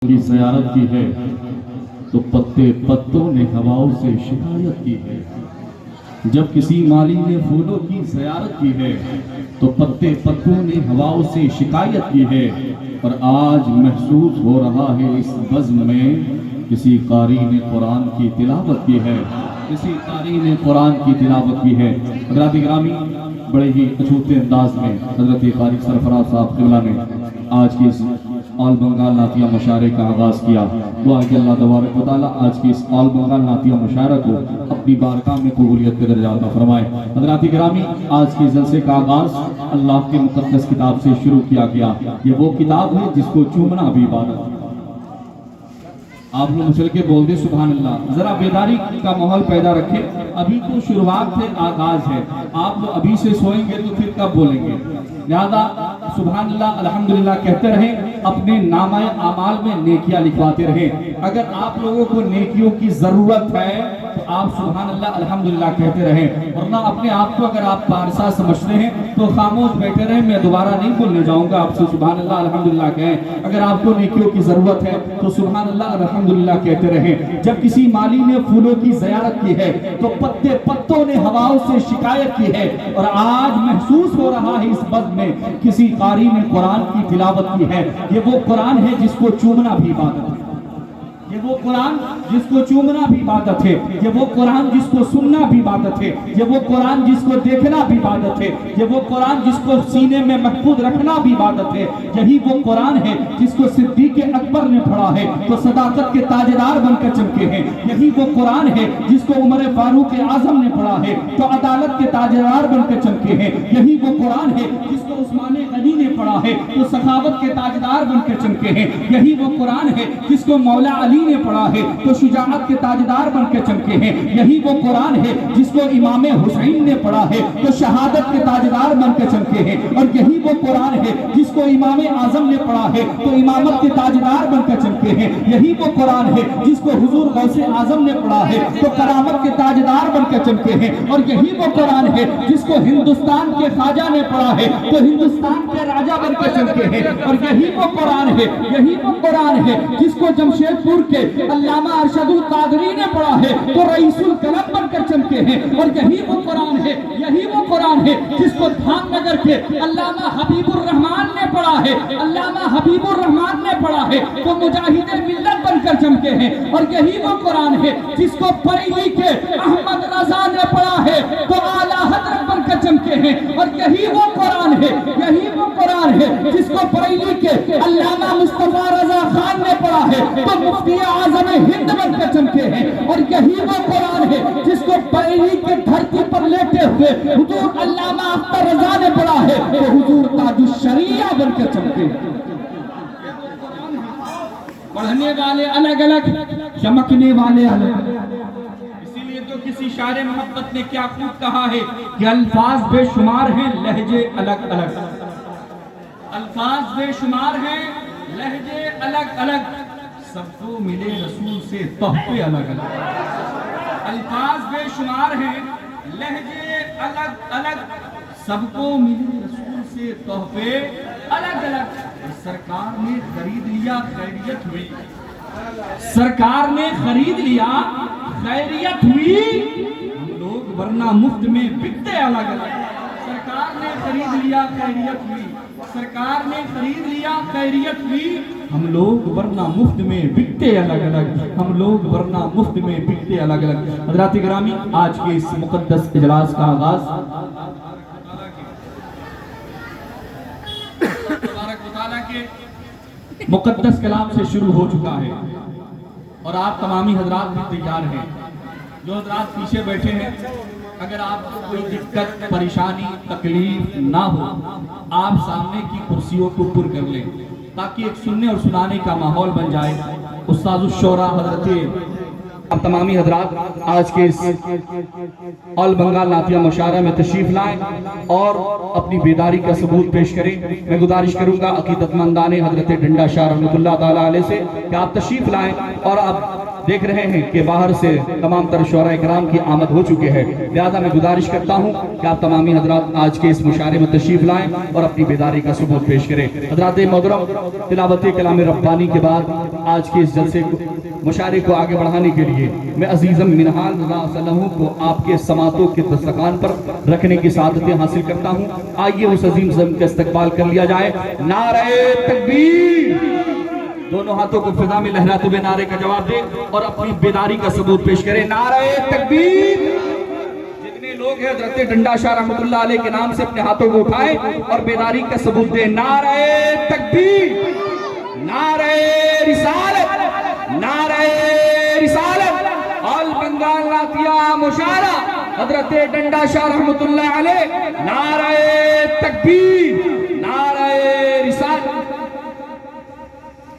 کی زیارت کی ہے تو پتے پتوں نے ہواؤں سے شکایت کی ہے۔ جب کسی مالی نے پھولوں کی زیارت کی ہے تو پتے پتوں نے ہواؤں سے شکایت کی ہے، اور آج محسوس ہو رہا ہے اس بزم میں کسی قاری نے قرآن کی تلاوت کی ہے، کسی قاری نے قرآن کی تلاوت کی ہے۔ حضرات گرامی، بڑے ہی اچھوتے انداز میں حضرت قاری سرفراز صاحب قبلہ نے آج کی اس آل بنگال نعتیہ مشاعرے کا آغاز کیا۔ دعا کہ اللہ تبارک و تعالیٰ آج کی اس آل بنگال نعتیہ مشاعرہ کو اپنی بارگاہ میں قبولیت کے درجہ عطا فرمائے۔ حضرات گرامی، آج کے جلسے کا آغاز اللہ کے مقدس کتاب سے شروع کیا گیا۔ یہ وہ کتاب ہے جس کو چومنا بھی عبادت ہے۔ آپ لوگ مچل کے بول دیں سبحان اللہ، ذرا بیداری کا ماحول پیدا رکھیں۔ ابھی تو شروعات ہے، آغاز ہے، آپ لوگ ابھی سے سوئیں گے تو پھر کب بولیں گے؟ لہذا سبحان اللہ الحمدللہ کہتے رہیں، اپنے نامہ اعمال میں نیکیاں لکھواتے رہیں۔ اگر آپ لوگوں کو نیکیوں کی ضرورت ہے تو آپ سبحان اللہ الحمدللہ کہتے رہیں، ورنہ اپنے آپ کو اگر آپ پارسا سمجھتے ہیں تو خاموش بیٹھے رہیں، میں دوبارہ نہیں بولنے جاؤں گا، آپ سے سبحان اللہ الحمدللہ کہیں۔ اگر آپ کو نیکیوں کی ضرورت ہے تو سبحان اللہ الحمدللہ کہتے رہیں۔ جب کسی مالی نے پھولوں کی زیارت کی ہے تو پتے پتوں نے ہواؤں سے شکایت کی ہے، اور آج محسوس ہو رہا ہے اس بزم میں کسی قاری نے قرآن کی تلاوت کی ہے۔ یہ وہ قرآن ہے جس کو چومنا بھی عبادت ہے، یہ وہ قرآن جس کو چومنا بھی عبادت ہے، یہ وہ قرآن جس کو سننا بھی عبادت ہے، یہ وہ قرآن جس کو دیکھنا بھی عبادت ہے، یہ وہ قرآن جس کو سینے میں محفوظ رکھنا بھی عبادت ہے۔ یہی وہ قرآن ہے جس کو صدیق اکبر نے پڑھا ہے تو صداقت کے تاجدار بن کر چمکے ہیں۔ یہی وہ قرآن ہے جس کو عمر فاروق اعظم نے پڑھا ہے تو عدالت کے تاجدار بن کر چمکے ہیں۔ یہی وہ قرآن ہے جس کو عثمان غنی نے پڑھا ہے تو سخاوت کے تاجدار بن کر چمکے ہیں۔ یہی وہ قرآن ہے جس کو مولا علی نے پڑھا ہے تو شجاعت کے تاجدار بن کے چمکے ہیں۔ یہی وہ قرآن ہے جس کو امام حسین نے پڑھا ہے تو شہادت کے تاجدار بن کے چمکے ہیں، اور یہی وہ قرآن ہے جس کو امام اعظم نے پڑھا ہے تو امامت کے تاجدار بن کے چمکے ہیں۔ یہی وہ قرآن ہے جس کو حضور غوث اعظم نے پڑھا ہے تو کرامت کے تاجدار بن کے چمکے ہیں، اور یہی وہ قرآن ہے جس کو ہندوستان کے خواجہ نے پڑھا ہے تو ہندوستان کے راجہ بن کے چمکے ہیں، اور یہی وہ قرآن ہے، یہی وہ قرآن ہے جس کو جمشید پور کے علامہ ارشد القادری نے پڑھا ہے تو رئیس القلم بن کر چمکے ہیں، اور یہی وہ قرآن ہے، یہی وہ قرآن ہے جس کو دھام نگر کے علامہ حبیب الرحمان نے پڑھا ہے، علامہ حبیب الرحمان نے پڑھا ہے تو مجاہد ملت بن کر چمکے ہیں، اور یہی وہ قرآن ہے جس کو بریلی کے احمد رضا نے پڑھا ہے تو اعلیٰ حضرت بن کر چمکے ہیں، اور یہی وہ قرآن ہے، یہی وہ قرآن ہے جس کو بریلی کے علامہ مصطفیٰ رضا خان نے پڑھا ہے تو مفتی اعظم ہند بن کر چمکے ہیں، اور یہی وہ قرآن ہے جس کو بریلی کے دھرتی پر لیٹے ہوئے حضور علامہ اختر رضا نے پڑھا ہے تو حضور تاج الشریعہ بن کر چمکے ہیں۔ پڑھنے والے الگ الگ، چمکنے والے الگ۔ اسی لیے تو کسی شاعر محبت نے کیا خوب کہا ہے کہ الفاظ بے شمار ہیں، لہجے الگ الگ۔ الفاظ بے شمار ہیں، لہجے الگ الگ، سب کو ملے رسول سے تحفے الگ الگ۔ الفاظ بے شمار ہیں، لہجے الگ الگ، سب کو ملے رسول سے تحفے الگ الگ۔ سرکار نے خرید لیا خیریت ہوئی، سرکار نے خرید لیا خیریت ہوئی، ہم لوگ ورنہ مفت میں بکتے الگ الگ۔ سرکار نے خرید لیا خیریت ہوئی، سرکار نے خرید لیا خیریت ہوئی، ہم لوگ ورنہ مفت میں بکتے الگ الگ، ہم لوگ ورنہ مفت میں بکتے الگ الگ۔ حضرات گرامی، آج کے اس مقدس اجلاس کا آغاز تبارک و تعالیٰ کے مقدس کلام سے شروع ہو چکا ہے، اور آپ تمامی حضرات بھی تیار ہیں۔ جو حضرات پیچھے بیٹھے ہیں، اگر آپ کو کوئی دقت پریشانی تکلیف نہ ہو، آپ سامنے کی کرسیوں کو پر کر لیں تاکہ ایک سننے اور سنانے کا ماحول بن جائے۔ استاذ الشورا حضرت آپ تمامی حضرات آج کے اس آل بنگال نعتیہ مشاعرہ میں تشریف لائیں اور اپنی بیداری کا ثبوت پیش کریں۔ میں گزارش کروں گا عقیدت مندان حضرت ڈنڈا شاہ رحمۃ اللہ تعالیٰ علیہ سے کہ آپ تشریف لائیں اور اب دیکھ رہے ہیں کہ باہر سے تمام تر شعراء کرام کی آمد ہو چکے ہیں، لہذا میں گزارش کرتا ہوں کہ آپ تمامی حضرات آج کے اس مشاعرے میں تشریف لائیں اور اپنی بیداری کا ثبوت پیش کریں۔ حضرات محترم، تلاوت کلام ربانی کے بعد آج کے اس جلسے کو مشاعرے کو آگے بڑھانے کے لیے میں عزیزم منہال رضا صلی اللہ کو آپ کے سماعتوں کے دسترخوان پر رکھنے کی سعادتیں حاصل کرتا ہوں۔ آئیے اس عظیم ضم کا استقبال کر لیا جائے۔ نعرہ تکبیر! دونوں ہاتھوں کو فضا میں لہراتے ہوئے نعرے کا جواب دیں اور اپنی بیداری کا ثبوت پیش کریں۔ نعرہ تکبیر! جتنے لوگ ہیں حضرت ڈنڈا شاہ رحمت اللہ علیہ کے نام سے اپنے ہاتھوں کو اٹھائیں اور بیداری کا ثبوت دیں۔ نعرہ تکبیر! نعرہ رسالت! نعرہ رسالت! آل بنگال نعتیہ مشاعرہ حضرت ڈنڈا شاہ رحمت اللہ علیہ، نعرہ تکبیر!